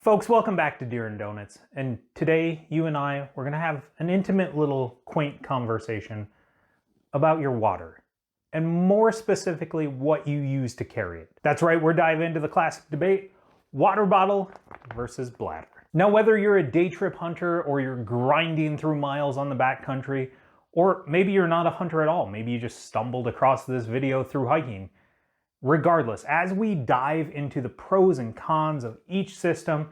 Folks, welcome back to Deer and Donuts, and today you and we're going to have an intimate little quaint conversation about your water, and more specifically what you use to carry it. That's right, we're diving into the classic debate, water bottle versus bladder. Now whether you're a day trip hunter or you're grinding through miles on the backcountry, or maybe you're not a hunter at all, maybe you just stumbled across this video through hiking, regardless, as we dive into the pros and cons of each system,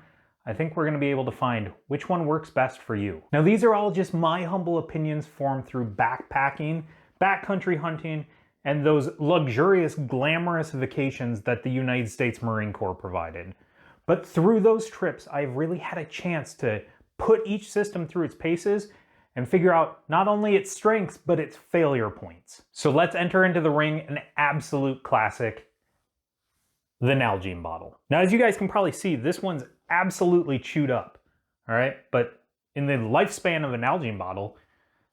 I think we're going to be able to find which one works best for you. Now, these are all just my humble opinions formed through backpacking, backcountry hunting, and those luxurious, glamorous vacations that the United States Marine Corps provided. But through those trips, I've really had a chance to put each system through its paces and figure out not only its strengths, but its failure points. So let's enter into the ring an absolute classic, the Nalgene bottle. Now, as you guys can probably see, this one's absolutely chewed up, all right? But in the lifespan of a Nalgene bottle,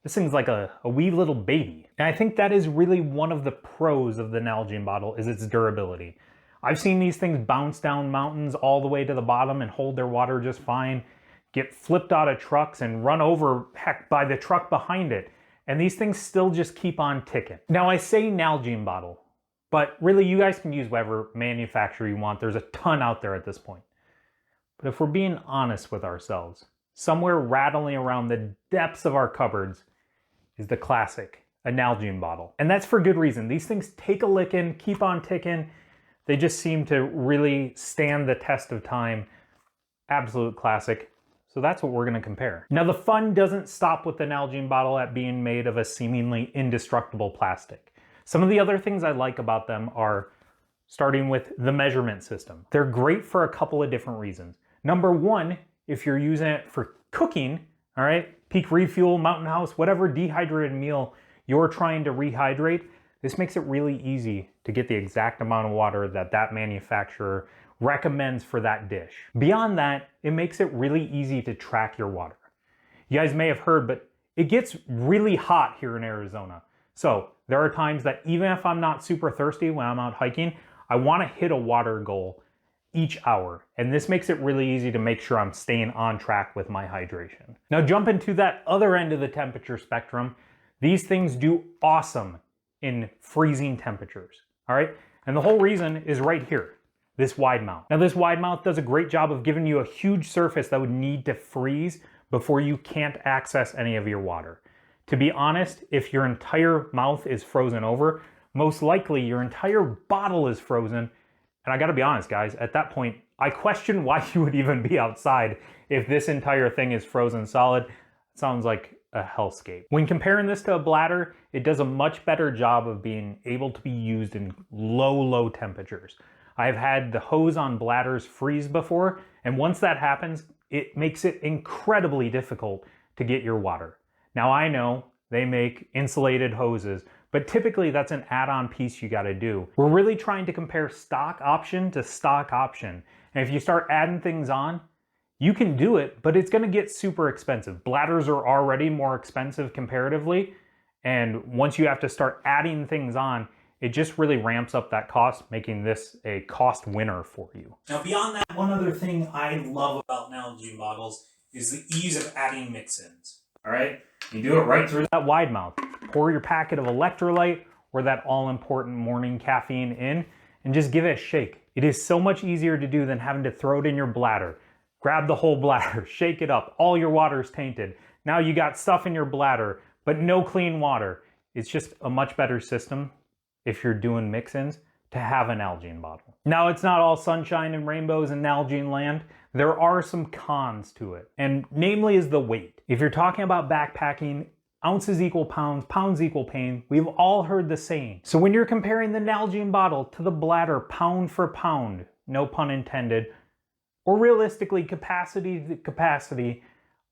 this thing's like a wee little baby. And I think that is really one of the pros of the Nalgene bottle is its durability. I've seen these things bounce down mountains all the way to the bottom and hold their water just fine, get flipped out of trucks and run over, heck, by the truck behind it. And these things still just keep on ticking. Now I say Nalgene bottle, but really you guys can use whatever manufacturer you want. There's a ton out there at this point. But if we're being honest with ourselves, somewhere rattling around the depths of our cupboards is the classic, a Nalgene bottle. And that's for good reason. These things take a licking, keep on ticking. They just seem to really stand the test of time. Absolute classic. So that's what we're going to compare. Now the fun doesn't stop with the Nalgene bottle at being made of a seemingly indestructible plastic. Some of the other things I like about them are starting with the measurement system. They're great for a couple of different reasons. Number one, if you're using it for cooking, all right, Peak Refuel, Mountain House, whatever dehydrated meal you're trying to rehydrate, this makes it really easy to get the exact amount of water that that manufacturer recommends for that dish. Beyond that, it makes it really easy to track your water. You guys may have heard, but it gets really hot here in Arizona. So there are times that even if I'm not super thirsty when I'm out hiking, I want to hit a water goal each hour. And this makes it really easy to make sure I'm staying on track with my hydration. Now jumping to that other end of the temperature spectrum, these things do awesome in freezing temperatures, all right? And the whole reason is right here. This wide mouth. Now this wide mouth does a great job of giving you a huge surface that would need to freeze before you can't access any of your water. To be honest, if your entire mouth is frozen over, most likely your entire bottle is frozen. And I gotta be honest guys, at that point, I question why you would even be outside if this entire thing is frozen solid. It sounds like a hellscape. When comparing this to a bladder, it does a much better job of being able to be used in low temperatures. I've had the hose on bladders freeze before, and once that happens, it makes it incredibly difficult to get your water. Now I know they make insulated hoses, but typically that's an add-on piece you gotta do. We're really trying to compare stock option to stock option. And if you start adding things on, you can do it, but it's gonna get super expensive. Bladders are already more expensive comparatively, and once you have to start adding things on, it just really ramps up that cost, making this a cost winner for you. Now beyond that, one other thing I love about Nalgene bottles is the ease of adding mix-ins, all right? You do it right through that wide mouth. Pour your packet of electrolyte or that all-important morning caffeine in and just give it a shake. It is so much easier to do than having to throw it in your bladder. Grab the whole bladder, shake it up, all your water's tainted. Now you got stuff in your bladder, but no clean water. It's just a much better system if you're doing mix-ins to have an Nalgene bottle. Now it's not all sunshine and rainbows in Nalgene land. There are some cons to it, and namely is the weight. If you're talking about backpacking, ounces equal pounds, pounds equal pain. We've all heard the saying. So when you're comparing the Nalgene bottle to the bladder pound for pound, no pun intended, or realistically capacity to capacity,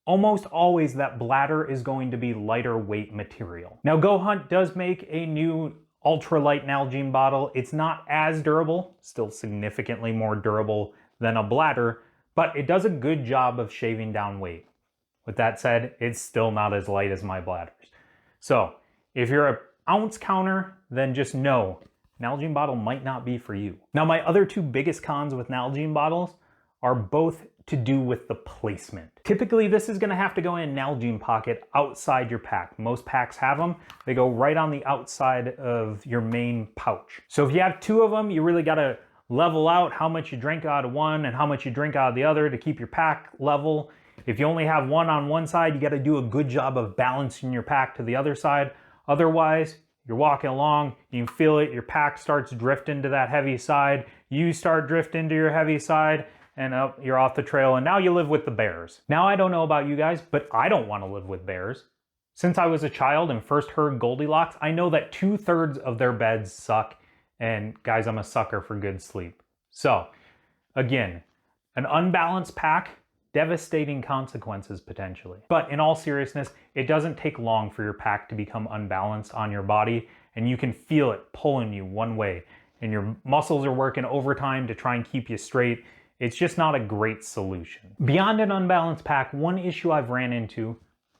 almost always that bladder is going to be lighter weight material. Now Go Hunt does make a new ultralight Nalgene bottle. It's not as durable, still significantly more durable than a bladder, but it does a good job of shaving down weight. With that said, it's still not as light as my bladders. So if you're an ounce counter, then just know Nalgene bottle might not be for you. Now my other two biggest cons with Nalgene bottles are both to do with the placement. Typically, this is gonna have to go in a Nalgene pocket outside your pack. Most packs have them. They go right on the outside of your main pouch. So if you have two of them, you really gotta level out how much you drink out of one and how much you drink out of the other to keep your pack level. If you only have one on one side, you gotta do a good job of balancing your pack to the other side. Otherwise, you're walking along, you can feel it, your pack starts drifting to that heavy side, you start drifting to your heavy side, and you're off the trail, and now you live with the bears. Now, I don't know about you guys, but I don't want to live with bears. Since I was a child and first heard Goldilocks, I know that 2/3 of their beds suck, and guys, I'm a sucker for good sleep. So, again, an unbalanced pack, devastating consequences potentially. But in all seriousness, it doesn't take long for your pack to become unbalanced on your body, and you can feel it pulling you one way, and your muscles are working overtime to try and keep you straight. It's just not a great solution. Beyond an unbalanced pack, one issue I've ran into,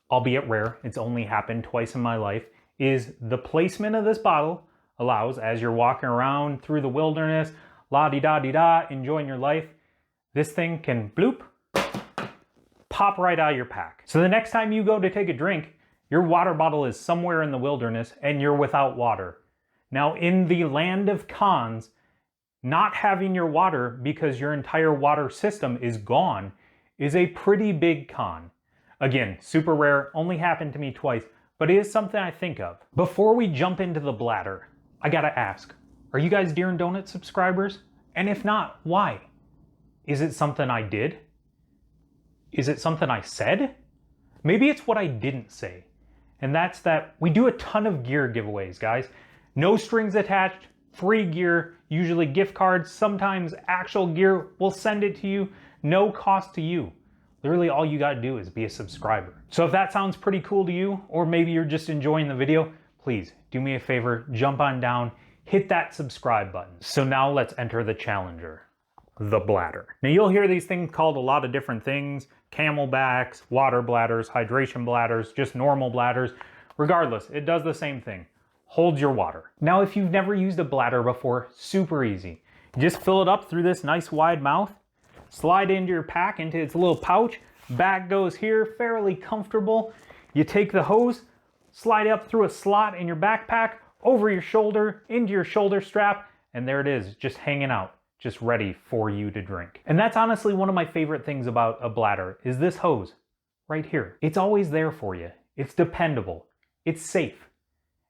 albeit rare, it's only happened twice in my life, is the placement of this bottle allows, as you're walking around through the wilderness, la-di-da-di-da, enjoying your life, this thing can bloop, pop right out of your pack. So the next time you go to take a drink, your water bottle is somewhere in the wilderness and you're without water. Now, in the land of cons, not having your water because your entire water system is gone is a pretty big con. Again, super rare, only happened to me twice, but it is something I think of. Before we jump into the bladder, I gotta ask, are you guys Deer and Donut subscribers? And if not, why? Is it something I did? Is it something I said? Maybe it's what I didn't say. And that's that we do a ton of gear giveaways, guys. No strings attached, free gear, usually gift cards, sometimes actual gear. We'll send it to you, no cost to you. Literally all you gotta do is be a subscriber. So if that sounds pretty cool to you, or maybe you're just enjoying the video, please do me a favor, jump on down, hit that subscribe button. So now let's enter the challenger, the bladder. Now you'll hear these things called a lot of different things, camelbacks, water bladders, hydration bladders, just normal bladders. Regardless, it does the same thing. Holds your water. Now, if you've never used a bladder before, super easy. You just fill it up through this nice wide mouth, slide into your pack, into its little pouch, back goes here, fairly comfortable. You take the hose, slide up through a slot in your backpack, over your shoulder, into your shoulder strap, and there it is, just hanging out, just ready for you to drink. And that's honestly one of my favorite things about a bladder, is this hose right here. It's always there for you. It's dependable. It's safe.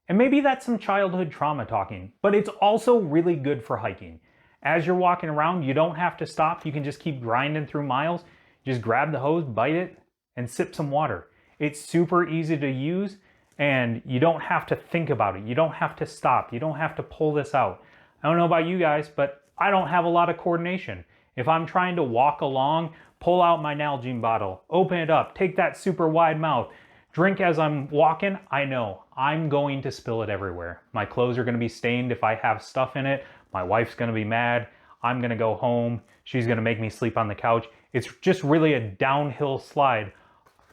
And maybe that's some childhood trauma talking, but it's also really good for hiking. As you're walking around, you don't have to stop. You can just keep grinding through miles. Just grab the hose, bite it, and sip some water. It's super easy to use, and you don't have to think about it. You don't have to stop. You don't have to pull this out. I don't know about you guys, but I don't have a lot of coordination. If I'm trying to walk along, pull out my Nalgene bottle, open it up, take that super wide mouth, drink as I'm walking, I know I'm going to spill it everywhere. My clothes are gonna be stained if I have stuff in it. My wife's gonna be mad. I'm gonna go home. She's gonna make me sleep on the couch. It's just really a downhill slide,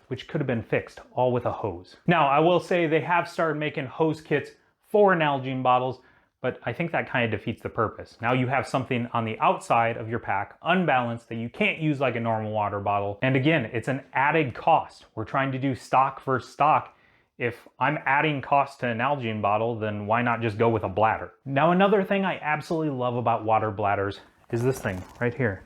which could have been fixed all with a hose. Now, I will say they have started making hose kits for Nalgene bottles, but I think that kind of defeats the purpose. Now you have something on the outside of your pack, unbalanced, that you can't use like a normal water bottle. And again, it's an added cost. We're trying to do stock versus stock. If I'm adding cost to an Nalgene bottle, then why not just go with a bladder? Now, another thing I absolutely love about water bladders is this thing right here.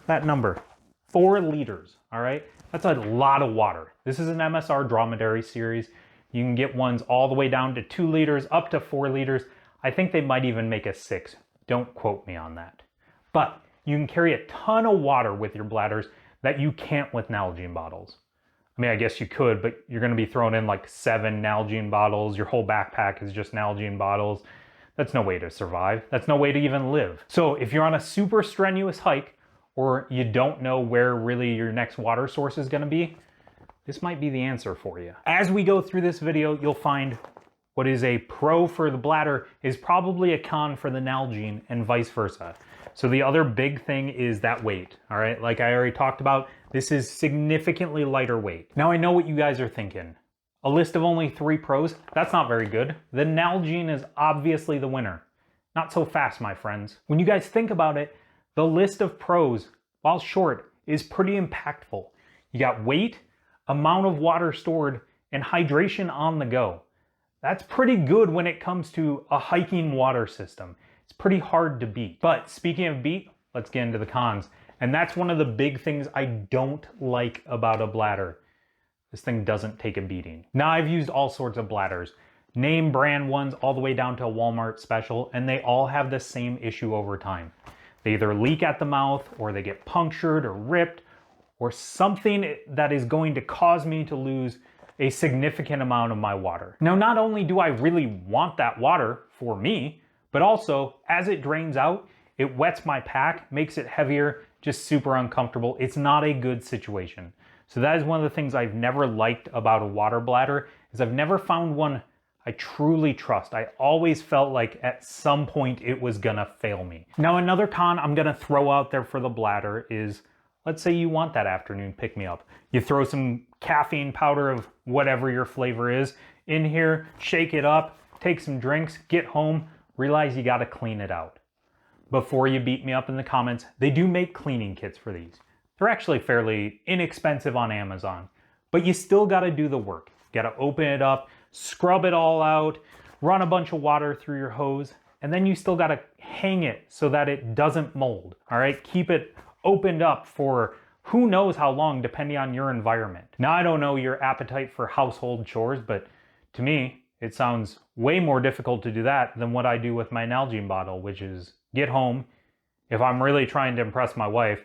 That number, 4 liters, all right? That's a lot of water. This is an MSR Dromedary series. You can get ones all the way down to 2 liters, up to 4 liters. I think they might even make a 6. Don't quote me on that. But you can carry a ton of water with your bladders that you can't with Nalgene bottles. I mean, I guess you could, but you're gonna be throwing in like 7 Nalgene bottles. Your whole backpack is just Nalgene bottles. That's no way to survive. That's no way to even live. So if you're on a super strenuous hike, or you don't know where really your next water source is gonna be, this might be the answer for you. As we go through this video, you'll find what is a pro for the bladder is probably a con for the Nalgene, and vice versa. So the other big thing is that weight, all right? Like I already talked about, this is significantly lighter weight. Now I know what you guys are thinking. A list of only 3 pros, that's not very good. The Nalgene is obviously the winner. Not so fast, my friends. When you guys think about it, the list of pros, while short, is pretty impactful. You got weight, amount of water stored, and hydration on the go. That's pretty good when it comes to a hiking water system. It's pretty hard to beat. But speaking of beat, let's get into the cons. And that's one of the big things I don't like about a bladder. This thing doesn't take a beating. Now, I've used all sorts of bladders, name brand ones all the way down to a Walmart special, and they all have the same issue over time. They either leak at the mouth, or they get punctured or ripped, or something that is going to cause me to lose a significant amount of my water. Now, not only do I really want that water for me, but also as it drains out, it wets my pack, makes it heavier, just super uncomfortable. It's not a good situation. So that is one of the things I've never liked about a water bladder, is I've never found one I truly trust. I always felt like at some point it was gonna fail me. Now, another con I'm gonna throw out there for the bladder is, let's say you want that afternoon pick-me-up. You throw some caffeine powder of whatever your flavor is in here, shake it up, take some drinks, get home, realize you gotta clean it out. Before you beat me up in the comments, they do make cleaning kits for these. They're actually fairly inexpensive on Amazon, but you still gotta do the work. You gotta open it up, scrub it all out, run a bunch of water through your hose, and then you still gotta hang it so that it doesn't mold, all right? Keep it opened up for who knows how long, depending on your environment. Now, I don't know your appetite for household chores, but to me, it sounds way more difficult to do that than what I do with my Nalgene bottle, which is get home. If I'm really trying to impress my wife,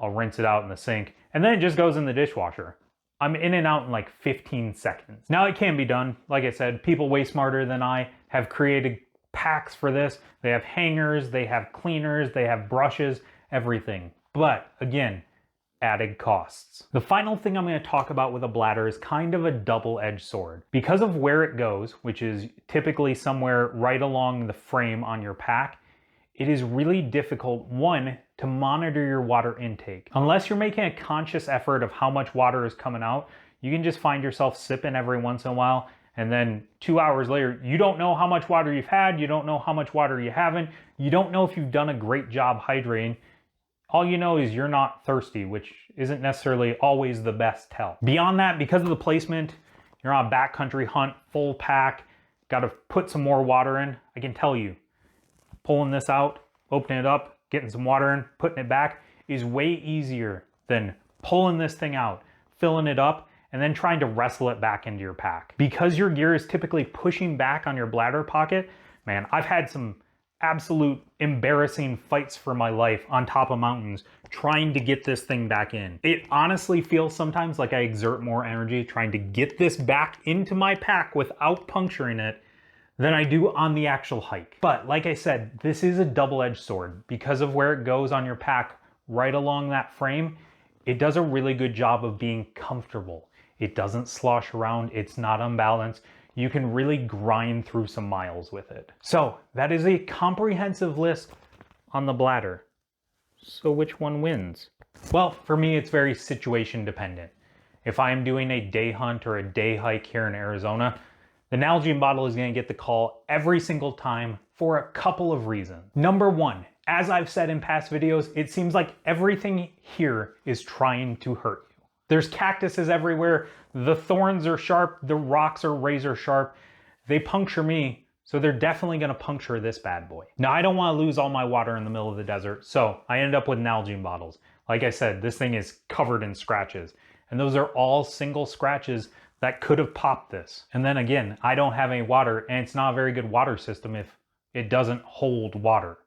I'll rinse it out in the sink, and then it just goes in the dishwasher. I'm in and out in like 15 seconds. Now, it can be done. Like I said, people way smarter than I have created packs for this. They have hangers, they have cleaners, they have brushes, everything. But again, added costs. The final thing I'm going to talk about with a bladder is kind of a double-edged sword. Because of where it goes, which is typically somewhere right along the frame on your pack, it is really difficult, one, to monitor your water intake. Unless you're making a conscious effort of how much water is coming out, you can just find yourself sipping every once in a while, and then 2 hours later, you don't know how much water you've had, you don't know how much water you haven't, you don't know if you've done a great job hydrating. All you know is you're not thirsty, which isn't necessarily always the best tell. Beyond that, because of the placement, you're on a backcountry hunt, full pack, gotta put some more water in. I can tell you, pulling this out, opening it up, getting some water in, putting it back is way easier than pulling this thing out, filling it up, and then trying to wrestle it back into your pack. Because your gear is typically pushing back on your bladder pocket, man, I've had some absolute embarrassing fights for my life on top of mountains trying to get this thing back in. It honestly feels sometimes like I exert more energy trying to get this back into my pack without puncturing it than I do on the actual hike. But like I said, this is a double-edged sword. Because of where it goes on your pack right along that frame, it does a really good job of being comfortable. It doesn't slosh around, it's not unbalanced. You can really grind through some miles with it. So that is a comprehensive list on the bladder. So which one wins? Well, for me, it's very situation dependent. If I am doing a day hunt or a day hike here in Arizona, the Nalgene bottle is going to get the call every single time for a couple of reasons. Number one, as I've said in past videos, it seems like everything here is trying to hurt you. There's cactuses everywhere, the thorns are sharp, the rocks are razor sharp. They puncture me, so they're definitely gonna puncture this bad boy. Now, I don't wanna lose all my water in the middle of the desert, so I ended up with Nalgene bottles. Like I said, this thing is covered in scratches, and those are all single scratches that could have popped this. And then again, I don't have any water, and it's not a very good water system if it doesn't hold water.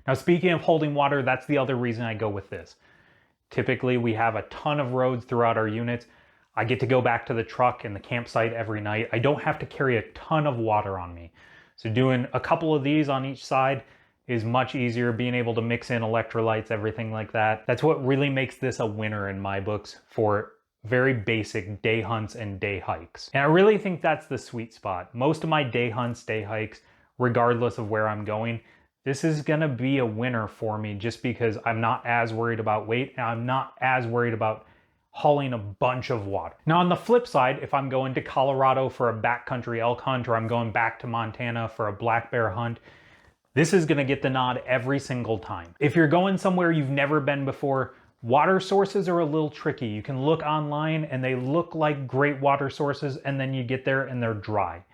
Now, speaking of holding water, that's the other reason I go with this. Typically, we have a ton of roads throughout our units. I get to go back to the truck and the campsite every night. I don't have to carry a ton of water on me. So doing a couple of these on each side is much easier, being able to mix in electrolytes, everything like that. That's what really makes this a winner in my books for very basic day hunts and day hikes. And I really think that's the sweet spot. Most of my day hunts, day hikes, regardless of where I'm going, this is gonna be a winner for me just because I'm not as worried about weight and I'm not as worried about hauling a bunch of water. Now, on the flip side, if I'm going to Colorado for a backcountry elk hunt or I'm going back to Montana for a black bear hunt, this is gonna get the nod every single time. If you're going somewhere you've never been before, Water sources are a little tricky. You can look online and they look like great water sources, and then you get there and they're dry.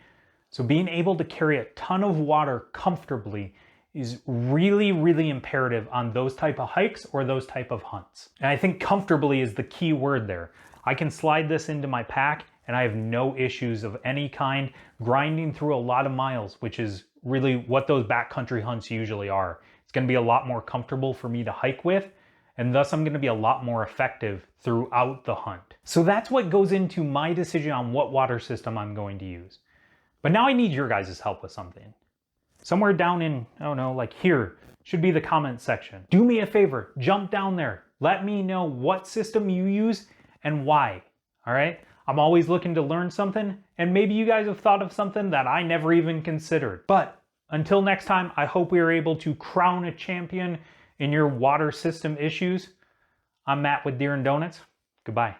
So being able to carry a ton of water comfortably is really, really imperative on those type of hikes or those type of hunts. And I think comfortably is the key word there. I can slide this into my pack and I have no issues of any kind grinding through a lot of miles, which is really what those backcountry hunts usually are. It's going to be a lot more comfortable for me to hike with, and thus I'm going to be a lot more effective throughout the hunt. So that's what goes into my decision on what water system I'm going to use. But now I need your guys' help with something. Somewhere down in, I don't know, like here, should be the comment section. Do me a favor, jump down there. Let me know what system you use and why, all right? I'm always looking to learn something, and maybe you guys have thought of something that I never even considered. But until next time, I hope we are able to crown a champion in your water system issues. I'm Matt with Deer and Donuts. Goodbye.